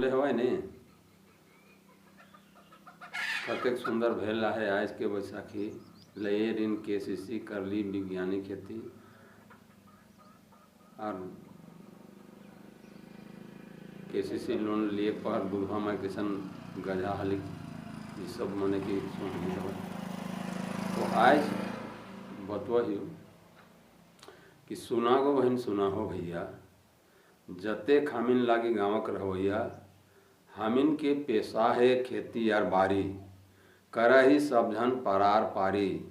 हवा नहीं कतेक सुंदर भेल है आज के बैसाखी लये ऋण केसीसी कर ली वैज्ञानिक खेती और केसीसी लोन लिए पर बुढ़वा में किसान गजा हली ये सब मने की सुन हो। तो आज बतवा ही कि सुना गो बहन सुना हो भैया जते खामिन लागी गाँवक रहोइया हामिन के पेशा है खेती यार बारी करा ही सब झन परार पारी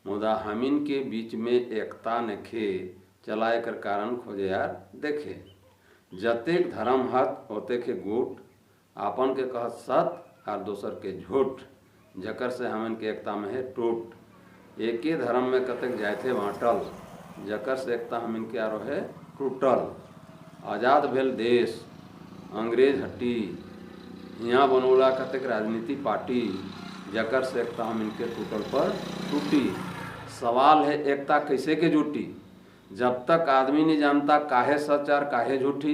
मुदा हामिन के बीच में एकता नखे चलाए कर कारण खोजे यार देखे जतेक धर्म हत होते के गुट आपन के कहत सत और दोसर के झूठ जकर से हमन के एकता में है टूट एक ही धर्म में कतक जाए थे बाँटल जकर से एकता हमन के आरो है टूटल आज़ाद भेल देश अंग्रेज हटी यहाँ बनोला कतक राजनीति पार्टी जकर से एकता हम इनके टूटल पर टूटी। सवाल है एकता कैसे के जुटी जब तक आदमी नहीं जानता काहे सच और काहे झूठी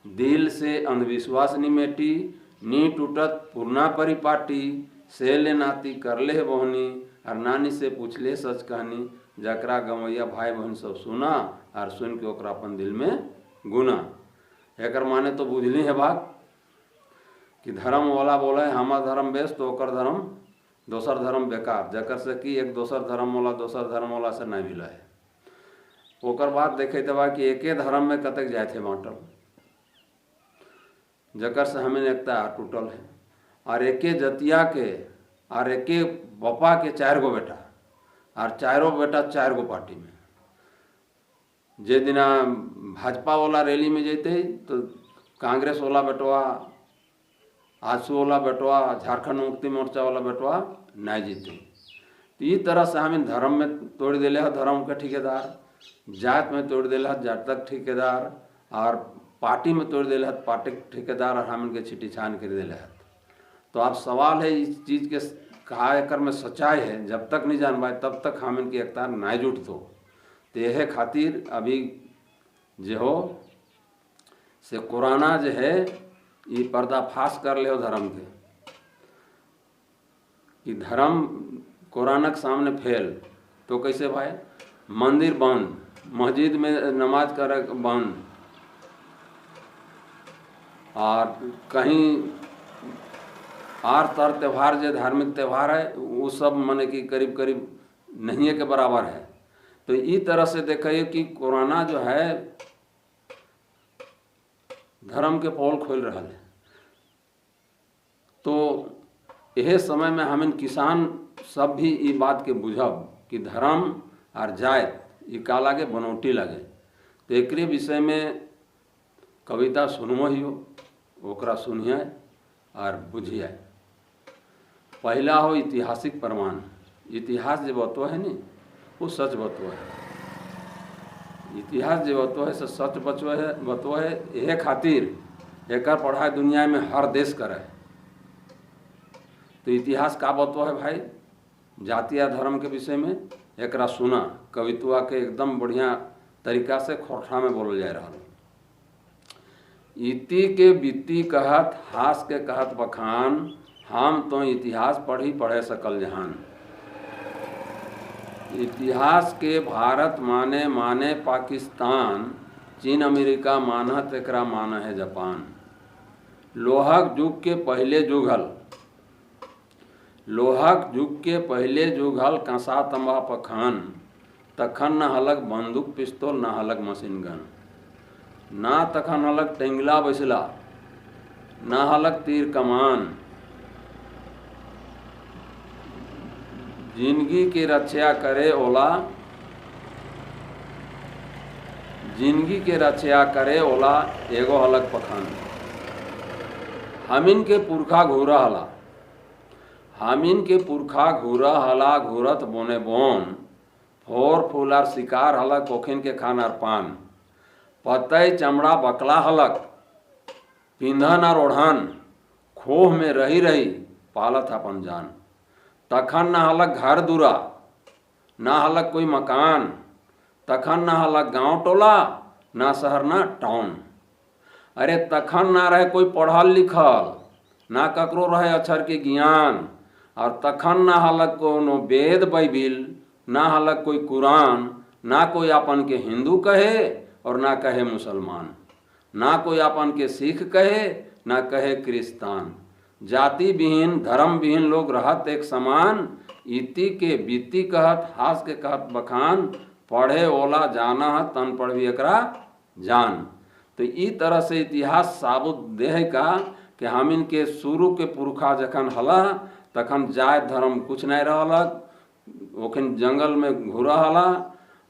दिल से अंधविश्वास नहीं मेटी नी टूटत पूर्णा परिपाटी से ले नाती कर ले बहनी और नानी से पूछ ले सच कहानी जकरा गवैया भाई बहन सब सुना और सुन के ओकरा अपन दिल में गुना एकर माने तो बुझली है बात कि धर्म वाला बोले हमार धर्म बेस तो ओकर धर्म दोसर धर्म बेकार जकर से कि एक दोसर धर्म वाला से नहीं मिला है ओकर बाद देखे बा कि एके धर्म में कतक जाए थे बाँटल जकर से हमें एकता टूटल है और एके जतिया के और एके बपा के 4 गो बेटा और 4 बेटा 4 गो पार्टी में जे दिना भाजपा वाला रैली में जैते तो कांग्रेस वाला बेटवा आजसू वाला बेटवा झारखंड मुक्ति मोर्चा वाला बेटवा नहीं जीते तो इस तरह से हमें धर्म में तोड़ दिले है धर्म के ठेकेदार जात में तोड़ दिले है जात तक ठेकेदार और पार्टी में तोड़ दिले है पार्टी ठेकेदार और हम इनके छिटी छान कर दिले है। तो आप सवाल है इस चीज़ के कहा एकर में सच्चाई है जब तक नहीं जान पाए तब तक हम इनकी एकता नहीं जुट तो यह खातिर अभी जो हो से कोरोना जो है ये पर्दाफाश कर ले हो धर्म के कि धर्म कोरोना के सामने फैल तो कैसे भाई मंदिर बंद मस्जिद में नमाज कर बंद और कहीं आर तर त्यौहार जो धार्मिक त्यौहार है वो सब माने कि करीब करीब नहीं है के बराबर है। तो इस तरह से देखिए कि कोरोना जो है धर्म के पोल खोल रहा है। तो यह समय में हम किसान सब भी ये बात के बुझब कि धर्म और जात ये का लागे बनौटी लगे। तो एक विषय में कविता सुनबो ही हो ओकरा सुनिए और बुझिए। पहला हो ऐतिहासिक प्रमाण इतिहास जो बतो है नी वो सच बतो है इतिहास जो बतो है से सच बतो है यह खातिर एक पढ़ाई दुनिया में हर देश करे। तो इतिहास का बतो है भाई जाति या धर्म के विषय में एकरा सुना कवित्वा के एकदम बढ़िया तरीका से खोरठा में बोल जा रहा। इति के बीती कहत हास के कहत बखान हम तो इतिहास पढ़े सकल जहान। इतिहास के भारत माने पाकिस्तान चीन अमेरिका मानत एकरा माना है जापान। लोहक युग के पहले जुगल कंसा तंबा पखान तखन न हलक बंदूक पिस्तौल न हलक मशीन गन ना तखन हलक टेंगला बैसला ना हलक तीर कमान। जिंदगी की रक्षा करे ओला एगो हलक पखान। हमिन के पुरखा घूरा हला घूरत बोने बोन फोर फूलार शिकार हलक कोखिन के खानार पान। पतई चमड़ा बकला हलक पिंधन और ओढ़न खोह में रही पालत अपन जान। तखन न हलक घर दूरा ना हलक कोई मकान तखन न हलक गांव टोला ना शहर ना टाउन। अरे तखन ना रहे कोई पढ़ल लिखल, ना ककरो रहे अक्षर के ज्ञान, और तखन ना हलक कोनो वेद बाइबिल, ना हलक कोई कुरान, ना कोई अपन के हिंदू कहे और ना कहे मुसलमान, ना कोई अपन के सिख कहे ना कहे क्रिस्तान। जाति विहीन धर्म विहीन लोग रहत एक समान, इति के बीती कहत हास के कहत बखान, पढ़े ओला जाना है तन पढ़ भी एकरा जान। तो ई तरह से इतिहास साबुत देह का कि हम इनके शुरू के पुरखा जखन हला तखन जात धर्म कुछ नहीं रहलक, ओखन जंगल में घूरा हला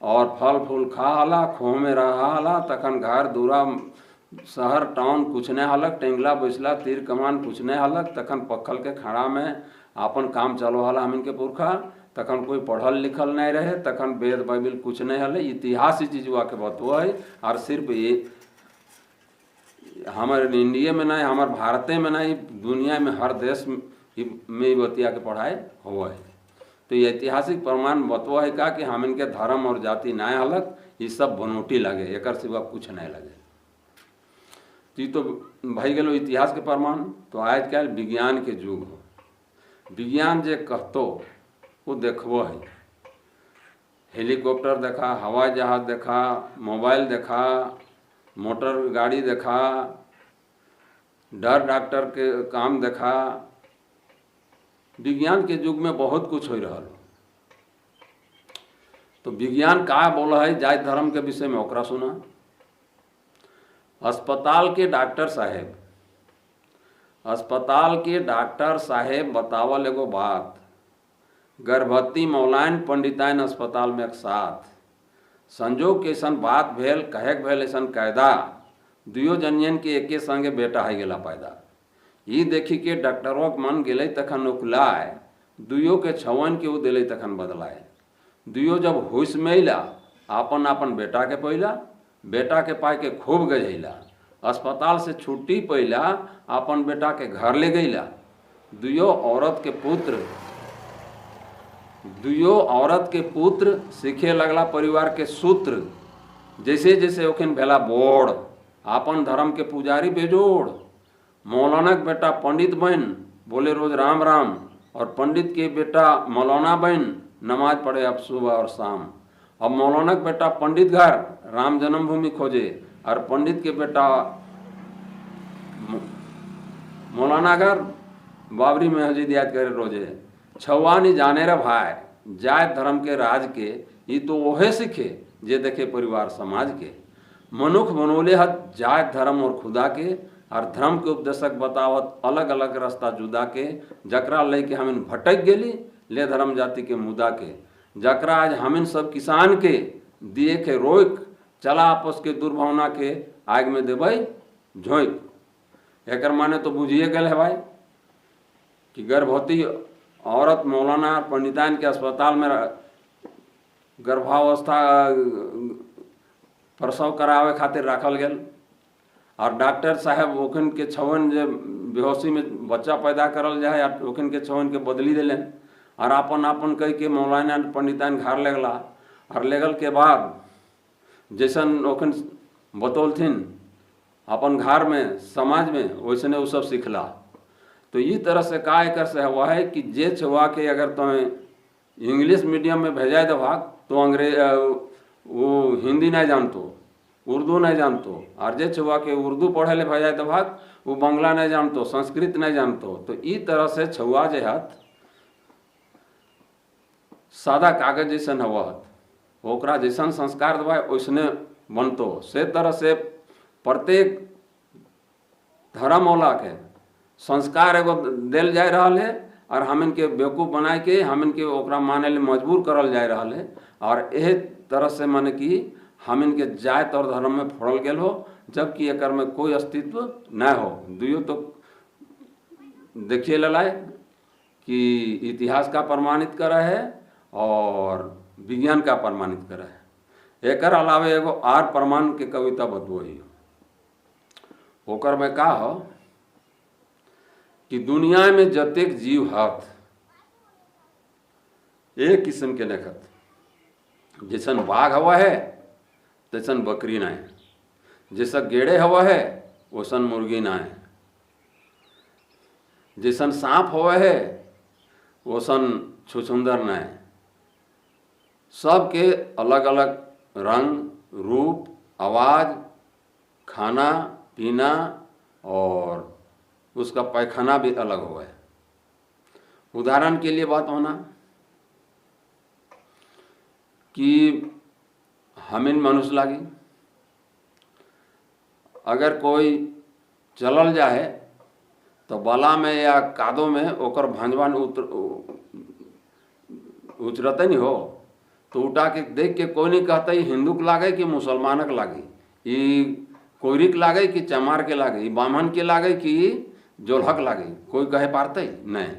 और फल फूल खा हला, खोह में रहा हला, तखन घर दूरा शहर टाउन कुछ नहीं हलक, टेंगला बैसला तीर कमान कुछ नहीं हलक, तखन पक्खल के खड़ा में आपन काम चलो हला हम इनके पुरखा। तखन कोई पढ़ल लिखल नहीं रहे, तखन वेद बाइबिल कुछ नहीं हले। इतिहास ही चीज़वा के बतवा है, और सिर्फ ये हमारे इंडिया में नहीं, हमारे भारते में नहीं, दुनिया में हर देश में बतिया के पढ़ाई हुआ है। तो ये ऐतिहासिक प्रमाण बतवा है का कि हम इनके धर्म और जाति नहीं हलक, ये सब बनोटी लगे, एक सिवा कुछ नहीं लगे। तो भाई गलो इतिहास के प्रमाण। तो आजकल विज्ञान के युग हो, विज्ञान जे कहतो वो देखबो है। हेलीकॉप्टर देखा, हवाई जहाज देखा, मोबाइल देखा, मोटर गाड़ी देखा, डॉक्टर के काम देखा। विज्ञान के युग में बहुत कुछ हो रहा। तो विज्ञान का बोला है जाति धर्म के विषय में, ओकरा सुना। अस्पताल के डॉक्टर साहेब, अस्पताल के डॉक्टर साहेब बतावल एगो बात, गर्भवती मौलाइन पंडिताइन अस्पताल में एक साथ, संजोग के ऐसा बात भेल, कहे भेल ऐसा कायदा, दुयो जनियन के एके संगे बेटा है गेला पैदा। ई देखी के डॉक्टरों के मन गेले तखन उकलाए, दुयो के छवन के उ दिले तखन बदलाए। दुयो जब होश में अला आपन आपन बेटा के पैला, बेटा के पाए के खूब गजैला। अस्पताल से छुट्टी पैला अपन बेटा के घर ले गईला। दुयो औरत के पुत्र सीखे लगला परिवार के सूत्र। जैसे जैसे ओखिन भेला बोड़, आपन धर्म के पुजारी बेजोड़। मौलाना के बेटा पंडित बन बोले रोज राम राम, और पंडित के बेटा मौलाना बन नमाज पढ़े अब सुबह और शाम। अब मौलाना के बेटा पंडित घर राम जन्मभूमि खोजे, और पंडित के बेटा मौलाना घर बाबरी मस्जिद याद करे रोजे। छवा नहीं जाने रे भाई जात धर्म के राज के, ये तो वहे सीखे जे देखे परिवार समाज के। मनुख बनोले हत जात धर्म और खुदा के, और धर्म के उपदेशक बतावत अलग अलग रास्ता जुदा के। जकरा ले के हमिन भटक गेली ले धर्म जाति के मुदा के, जकरा आज हमिन सब किसान के दिए के रोक, चला आपस के दुर्भावना के आग में देबै झोंक। एकर माने तो बुझिए गए है भाई कि गर्भवती औरत मौलाना पंडिताइन के अस्पताल में गर्भावस्था प्रसव करावे खातिर रखल गेल, और डॉक्टर साहब ओखन के छवन जे बेहोशी में बच्चा पैदा करल जाए ओखन के छवन के बदली दिलें, और अपन अपन कह के मौलाना पंडिताइन घर ले गला। और लेगल के बाद जैसन ओखन बतौलथिन अपन घर में समाज में, वैसने वो सब सीखला। तो ये तरह से का एकर से हुआ है कि जे छुआ के अगर तुम्हें इंग्लिश मीडियम में भेजा देवा तो अंग्रेज वो हिंदी नहीं जानतो, उर्दू नहीं जानतो, और जे छुआ के उर्दू पढ़े ले भेजा देवा वो बंगला नहीं जानतो, संस्कृत नहीं जानतो। तो ई तरह से छुआ जे हत सादा कागज जैसन हवत, ओकरा जैसन संस्कार दबा वैसने बनतो। से तरह से प्रत्येक धर्म वाला के संस्कार एगो दिल जा रहा है, और हम इनके बेवकूफ़ बनाए के हम इनके ओकरा माने ले मजबूर करल जा रहा है। और यह तरह से माने कि हम इनके जात और धर्म में फोड़ल गेल हो, जबकि एकर में कोई अस्तित्व न हो। दुयो तो देखिए ललाए कि इतिहास का प्रमाणित करा है और विज्ञान का प्रमाणित करा है। एकर अलावे एगो आर प्रमाण के कविता बतवही ओकर में का हो कि दुनिया में जतेक जीव हत एक किस्म के देखत, जैसन बाघ हवा है तैसन बकरी नहीं, जैसा गेड़े हवा है वैसन मुर्गी ना है। जैसन सांप होवे है वैसन छुछुंदर ना है। सबके अलग अलग रंग, रूप, आवाज़, खाना पीना और उसका पैखाना भी अलग हुआ है। उदाहरण के लिए बात होना कि हमिन मनुष्य लागी, अगर कोई चलल जाए तो बाला में या कादो में ओकर भांजवान उचरते नहीं हो, तो उठा के देख के कोई नहीं कहता ये हिंदू के लागे कि मुसलमानक लागे, ये कोयरी के लागे कि चमार के लागे, ये बामन के लागे कि जोलहक लागे, कोई कहे पारते नहीं।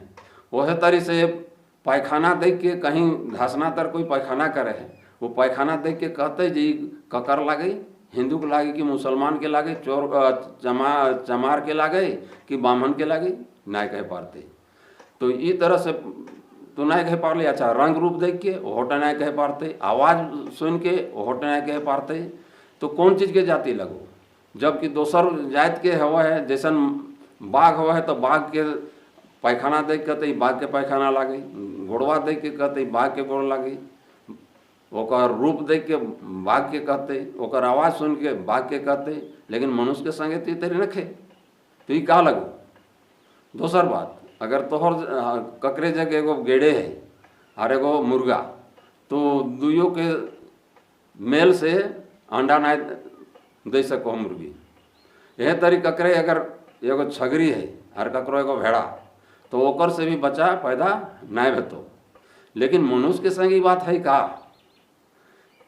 वह तरी से पैखाना देख के कहीं धसना तर कोई पैखाना करे है, वो पैखाना देख के कहते जी ककर लागे, हिंदू के लागे कि मुसलमान के लागे, चमार के लागे कि बामन के लागे, नहीं कह पारते। तो इस तरह से तो नहीं कह पारले। अच्छा, रंग रूप देख के होट नहीं कह पारते, आवाज़ सुन के होट नहीं कह पारते, तो कौन चीज़ के जाति लगो। जबकि दोसर जात के हवा है, जैसन बाघ हुआ है तो बाघ के पैखाना देख कहते बाघ के पैखाना लागे, घोड़वा देख के कहते बाघ के घोड़ लागे, ओकर रूप देख के बाघ के कहते, ओकर आवाज़ सुन के बाघ के कहते, लेकिन मनुष्य के संगे तो तेरे रखे तो ये का लगो। दोसर बात, अगर तोहर ककरे जगह एगो गेड़े है और एगो मुर्गा, तो दुइयों के मेल से अंडा नहीं दे सको मुर्गी। यह तरी ककरे अगर एगो छगरी है और ककरो एगो भेड़ा, तो ओकर से भी बच्चा पैदा नहीं भेतो। लेकिन मनुष्य के संग बात है का,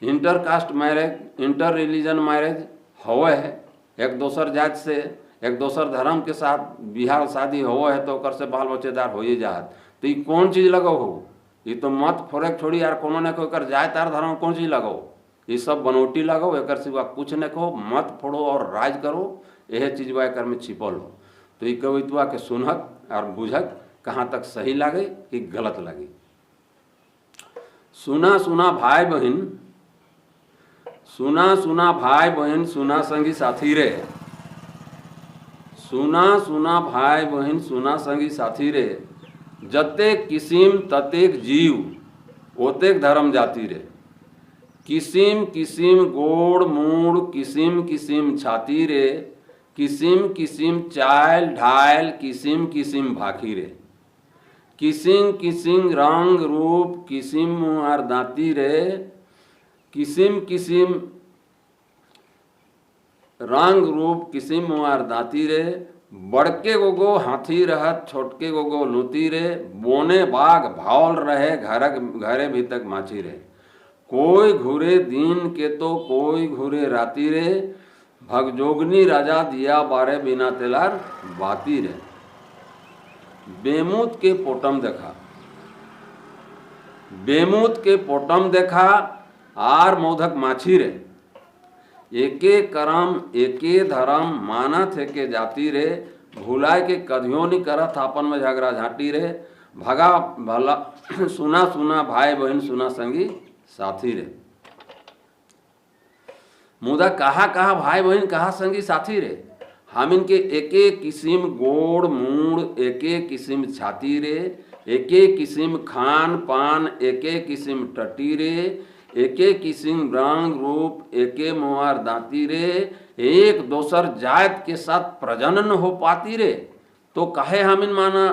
inter caste marriage, inter religion marriage हुए है, एक दोसर जात से एक दोसर धर्म के साथ बिहार शादी हुआ है तो ओकर से बाल बच्चेदार हो ही जात। तो ये कौन चीज़ लगो हो, ये तो मत फोरक छोड़ी यार, कोनो ने कोई जाए तार धर्म कौन चीज़ लगो, ये सब बनौटी लगो, एक सिवा कुछ न कहो, मत फोड़ो और राज करो, यह चीज़ बा एक में छिपल हो। तो ये कवितवा के सुनहक और बुझक कहाँ तक सही लगे कि गलत लगे। सुना सुना भाई बहन, सुना सुना भाई बहन, सुना संगी साथी रे, सुना सुना भाई बहन, सुना संगी साथी रे, जतेक किसिम ततेक जीव ओतेक धर्म जाति रे, किसिम किसिम गोड़ मूड़, किसिम किसिम छाती रे, किसिम किसिम चाल ढाल, किसिम किसिम भाखी रे, किसिम किसिम रंग रूप, किसिम मुहार दांती रे, किसिम किसिम रंग रूप, किसिम मुहार दांती रे, बड़के गोगो हाथी रहत, छोटके गोगो लूती रे, बोने बाघ भावल रहे, घरे भी तक माछी रे, कोई घूरे दिन के तो कोई घूरे राती रे, भगजोगनी राजा दिया बारे बिना तेलार बाती रे, बेमूत के पोटम देखा, बेमूत के पोटम देखा आर मोधक माछी रे, एके करम एके धर्म माना थे के जाती रे, भुलाए के कधियों नहीं करत आपन में झगड़ा झाटी रे, भगा भला सुना सुना भाई बहन, सुना संगी साथी रे। मुदा कहा कहा भाई बहन, कहा संगी साथी रे, हम इनके एके किस्म गोड़ मूड़, एके किस्म छाती रे, एके किस्म खान पान, एके किस्म टटी रे, एके किस्म रंग रूप, एके मुहार दांती रे, एक दोसर जात के साथ प्रजनन हो पाती रे, तो काहे हमिन माना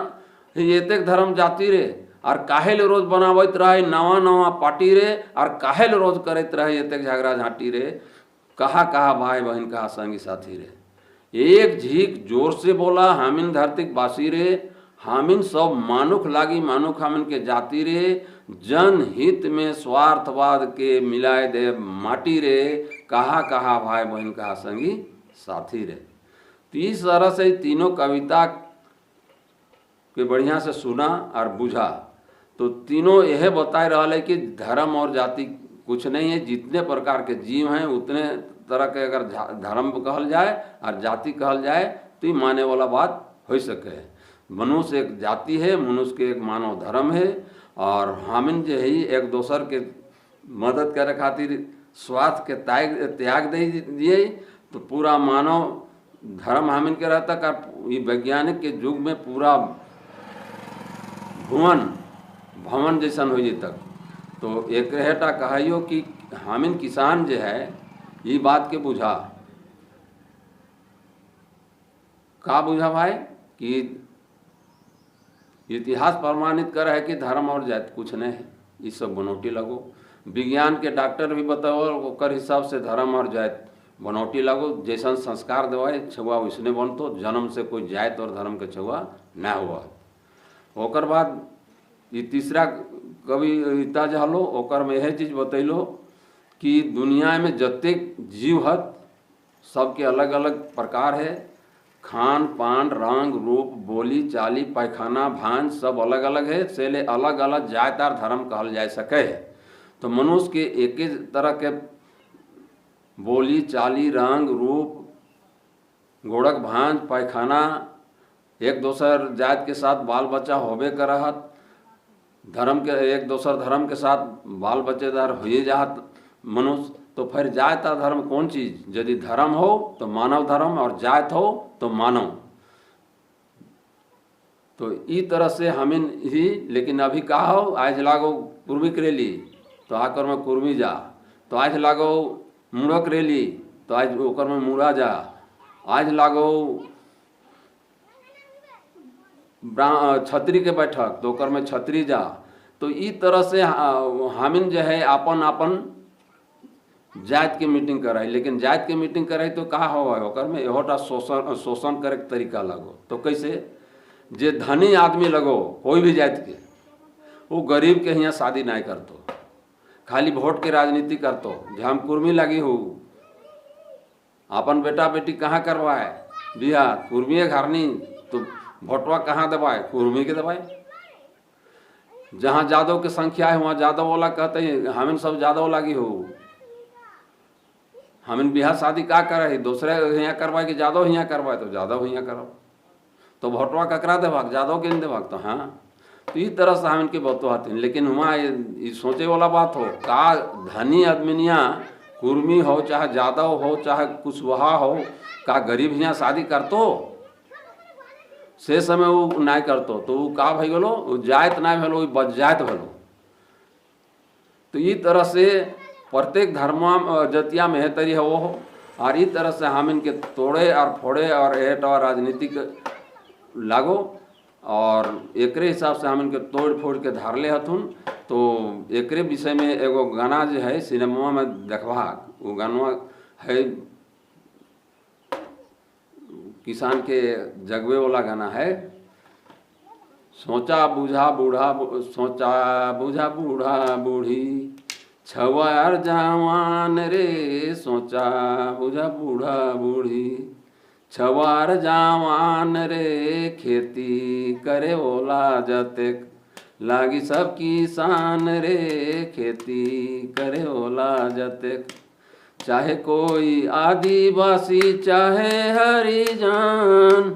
एतेक धर्म जाति रे, और काहे ले रोज बनावत रहे नवा नवा पार्टी रे, और काहे ले रोज करत रहे एतेक झगड़ा झाटी रे। कहा कहा भाई बहन, कहा संगी साथी रे, एक झीक जोर से बोला हामिन धरतीक बासी रे, हामिन सब मानुख लागी मानुख हामिन के जाति रे, जन हित में स्वार्थवाद के मिलाए दे माटी रे, कहा कहा भाई बहन, कहा संगी साथी रे। तो इस तरह से तीनों कविता के बढ़िया से सुना और बुझा, तो तीनों यह बताए रहा है कि धर्म और जाति कुछ नहीं है, जितने प्रकार के जीव हैं उतने तरह के अगर धर्म कहल जाए और जाति कहल जाए तो ये माने वाला बात हो सके है। मनुष्य एक जाति है, मनुष्य के एक मानव धर्म है, और हामिन जो है एक दोसर के मदद करे खातिर स्वार्थ के त्याग दे दिए, तो पूरा मानव धर्म हामिन के रहता का ये वैज्ञानिक के युग में पूरा भवन जैसन हो तक। तो एक रहेटा कहियो कि हामिन किसान जो है ये बात के बुझा का बुझा भाई कि इतिहास प्रमाणित कर है कि धर्म और जाति कुछ नहीं है, ये सब बनौटी लगो। विज्ञान के डॉक्टर भी बताओ ओकर हिसाब से धर्म और जाति बनौटी लगो। जैसन संस्कार देवाए छुआ वैसने बनतो, जन्म से कोई जाति और धर्म के छुआ न हुआ। ओकर बाद ये तीसरा कवि रीता जहलो ओकर में यह चीज़ बतैलो कि दुनिया में जतेक जीव हत सबके अलग अलग प्रकार है, खान पान रंग रूप बोली चाली पैखाना भान सब अलग अलग है, से ले अलग अलग जाति और धर्म कहल जा सके है। तो मनुष्य के एक ही तरह के बोली चाली रंग रूप गोड़क भांज पैखाना एक दोसर जाति के साथ बाल बच्चा होबे करहत, धर्म के एक दोसर धर्म के साथ बाल बच्चेदार हो जात मनुष्य। तो फिर जाति और धर्म कौन चीज़? यदि धर्म हो तो मानव धर्म और जाति हो तो मानव। तो ई तरह से हमिन ही, लेकिन अभी का हो आज लागो कुर्मी करेली तो आकर में कुर्मी जा, तो आज लागो मुड़ा करेली तो आज ओकर में मुड़ा जा, आज लागो छतरी के बैठक तो ओकर में छतरी जा। तो ई तरह से हामिन जो है अपन अपन जाति के मीटिंग कराई, लेकिन जाति के मीटिंग कराई तो का हो ओकर में एहोटा शोषण करे के तरीका लगो। तो कैसे? जे धनी आदमी लगो कोई भी जाति के, वो गरीब के यहाँ शादी नहीं करतो, खाली वोट के राजनीति करतो। जे हम कुर्मी लगी हो अपन बेटा बेटी कहाँ करवाए बिहार, कुर्मी घरनी, तो भोटवा कहाँ दबाए? कुर्मी के दबाए। जहाँ जादव की संख्या है वहाँ जादव वाला कहते हैं हमें सब जादव लगी हो, हमें बिहार शादी का करे है दूसरे यहाँ करवाए कि जादव यहाँ करवाए, तो जादव यहाँ करो। तो भोटवा ककरा देवाक? जादव के नहीं देवाक। तो हाँ, तो इस तरह से हम इनके बतो आते हैं। लेकिन वहाँ ये सोचे वाला बात हो का धनी आदमिनिया कुर्मी हो चाहे जादव हो चाहे कुशवाहा हो, का गरीब यहाँ शादी करतो? से समय वो नहीं करतो। तो वो का भई गलो जात नहीं भलो, बच जात भलो। तो इस तरह से प्रत्येक धर्म जतिया में है तरी है वो हो, और इस तरह से हम इनके तोड़े और फोड़े और एट और राजनीतिक लागो, और एकरे हिसाब से हम इनके तोड़ फोड़ के धारले हथुन। तो एकरे विषय में एगो गाना जो है सिनेमा में देखवा, वो गाना है किसान के जगवे वाला गाना है, सोचा बूझा बूढ़ा बूढ़ी छवार जवान रे, सोचा बूझा बूढ़ा बूढ़ी छवार जवान रे, खेती करे ओला जतेक लागी सब किसान रे, खेती करे ओला जतेक। चाहे कोई आदिवासी चाहे हरिजन,